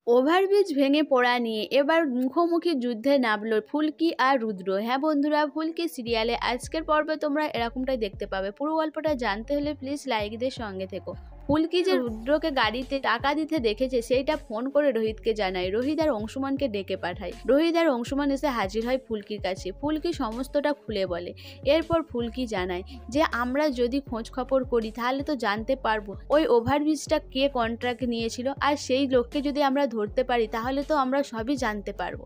Overbridge ভেঙে পড়া নিয়ে এবার মুখোমুখি যুদ্ধে নামলো ফুলকি আর রুদ্র। হ্যাঁ বন্ধুরা, ফুলকি সিরিয়ালে আজকের পর্বে তোমরা এরকমটাই দেখতে পাবে। পুরো গল্পটা জানতে হলে প্লিজ লাইক দিয়ে সঙ্গে থেকো। ফুলকি যে রুদ্রকে গাড়িতে টাকা দিতে দেখেছে সেইটা ফোন করে রোহিতকে জানায়। রোহিত আর অংশুমানকে ডেকে পাঠায়। রোহিত আর অংশুমান এসে হাজির হয় ফুলকির কাছে। ফুলকি সমস্তটা খুলে বলে। এরপর ফুলকি জানায় যে আমরা যদি খোঁজ খবর করি তাহলে তো জানতে পারবো ওই ওভারব্রিজটা কে কন্ট্রাক্ট নিয়েছিল, আর সেই লোককে যদি আমরা ধরতে পারি তাহলে তো আমরা সবই জানতে পারবো।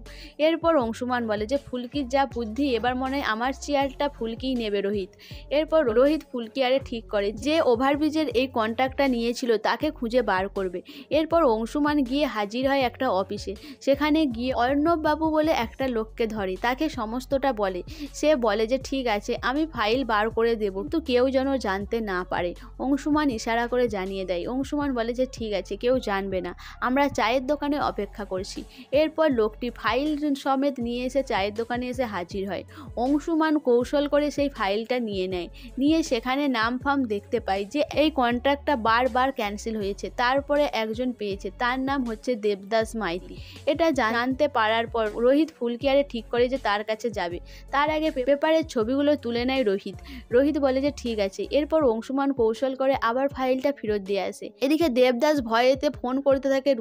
এরপর অংশুমান বলে যে ফুলকির যা বুদ্ধি, এবার মনে হয় আমার চেয়ারটা ফুলকিই নেবে রোহিত। এরপর রোহিত ফুলকি আরে ঠিক করে যে ওভারব্রিজের এই কন্ট্রাক্টটা নিয়েছিল তাকে খুঁজে বার করবে। এরপর অংশুমান গিয়ে হাজির হয় একটা অফিসে। সেখানে গিয়ে অর্ণব বাবু বলে একটা লোককে ধরে, তাকে সমস্তটা বলে। সে বলে যে ঠিক আছে আমি ফাইল বার করে দেব, কিন্তু কেউ যেন জানতে না পারে। অংশুমান ইশারা করে জানিয়ে দেয়। অংশুমান বলে যে ঠিক আছে, কেউ জানবে না, আমরা চায়ের দোকানে অপেক্ষা করছি। এরপর লোকটি ফাইল সমেত নিয়ে এসে চায়ের দোকানে এসে হাজির হয়। অংশুমান কৌশল করে সেই ফাইলটা নিয়ে নেয়। নিয়ে সেখানে নাম ফাম দেখতে পায় যে এই কন্ট্রাক্টটা বারবার ক্যান্সেল হয়েছে। তারপরে একজন পেয়েছে, তার নাম হচ্ছে দেবদাস মাইতি। এটা জানতে পারার পর রোহিত ফুলকি আরে ঠিক করে যে তার কাছে যাবে। তার আগে পেপারের ছবিগুলো তুলে নেয় রোহিত। রোহিত বলে যে ঠিক আছে। এরপর অংশুমান কৌশল করে আবার ফাইলটা ফেরত দিয়ে আসে। এদিকে দেবদাস ভয়েতে ফোন করতে থাকে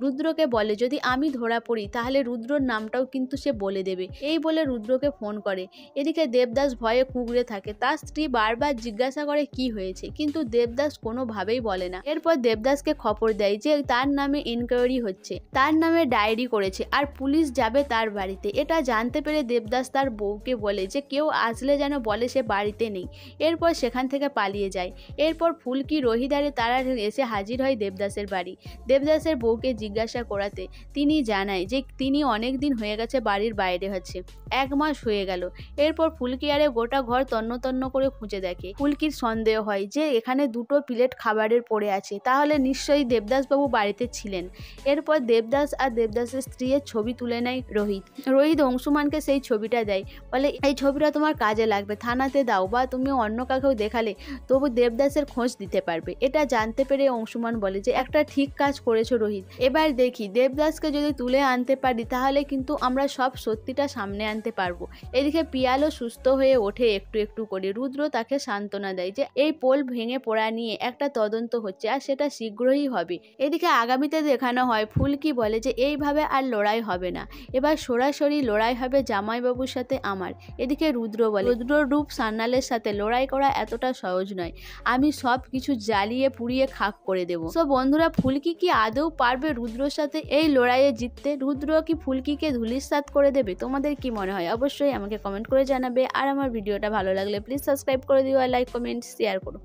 রুদ্রকে বলে যদি আমি ধরা পড়ি তাহলে রুদ্রর নামটাও কিন্তু সে বলে দেবে। এই বলে রুদ্রকে ফোন করে। এদিকে দেবদাস ভয়ে কুঁকড়ে থাকে। তার স্ত্রী বারবার জিজ্ঞাসা করে কি হয়েছে, কিন্তু দেবদাস কোনোভাবেই বলে না। এরপর দেবদাসকে খবর দেয় যে তার নামে ইনকোয়ারি হচ্ছে, তার নামে ডায়েরি করেছে আর পুলিশ যাবে তার বাড়িতে। এটা জানতে পেরে দেবদাস তার বউকে বলে যে কেউ আসলে যেন বলে সে বাড়িতে নেই। এরপর সেখান থেকে পালিয়ে যায়। এরপর ফুলকি রোহিদারে তারা এসে হাজির হয় দেবদাসের বাড়ি। দেবদাসের বউকে জিজ্ঞাসা করাতে তিনি জানায় যে তিনি অনেক দিন হয়ে গেছে বাড়ির বাইরে হচ্ছে, 1 মাস হয়ে গেল। এরপর ফুলকি আরে গোটা ঘর তন্ন তন্ন করে খুঁজে দেখে। ফুলকির সন্দেহ হয় যে এখানে 2টো প্লেট খাবারের পড়ে আছে, তাহলে নিশ্চয়ই দেবদাসবাবু বাড়িতে ছিলেন। এরপর দেবদাস আর দেবদাসের স্ত্রীর ছবি তুলে নেয় রোহিত অংশুমানকে সেই ছবিটা দেয়। বলে এই ছবিটা তোমার কাজে লাগবে, থানাতে দাও বা তুমি অন্য কাউকেও দেখালে তবু দেবদাসের খোঁজ দিতে পারবে। এটা জানতে পেরে অংশুমান বলে যে একটা ঠিক কাজ করেছো রোহিত, এবার দেখি দেবদাসকে যদি তুলে আনতে পারি তাহলে কিন্তু আমরা সব সত্যিটা সামনে আনতে পারবো। এদিকে পিয়ালো সুস্থ হয়ে ওঠে একটু একটু করে। রুদ্র তাকে সান্ত্বনা দেয় যে এই পোল ভেঙে পড়া নিয়ে একটা তদন্ত হচ্ছে আর সেটা শীঘ্রই হবে। এদিকে আগামীতে দেখানো হয় ফুলকি বলে যে এইভাবে আর লড়াই হবে না, এবার সরাসরি লড়াই হবে জামাইবাবুর সাথে আমার। এদিকে রুদ্র বলে রুদ্রর রূপ সান্যালের সাথে লড়াই করা এতটা সহজ নয়, আমি সব কিছু জ্বালিয়ে পুড়িয়ে খাক করে দেবো। তো বন্ধুরা, ফুলকি কি আদৌ পারবে রুদ্রর সাথে এই লড়াইয়ে জিততে? রুদ্র কি ফুলকিকে ধূলিসাৎ করে দেবে? তোমাদের কি মনে হয় অবশ্যই আমাকে কমেন্ট করে জানাবে। আর আমার ভিডিওটা ভালো লাগলে প্লিজ সাবস্ক্রাইব করে দিও আর লাইক কমেন্ট শেয়ার করো।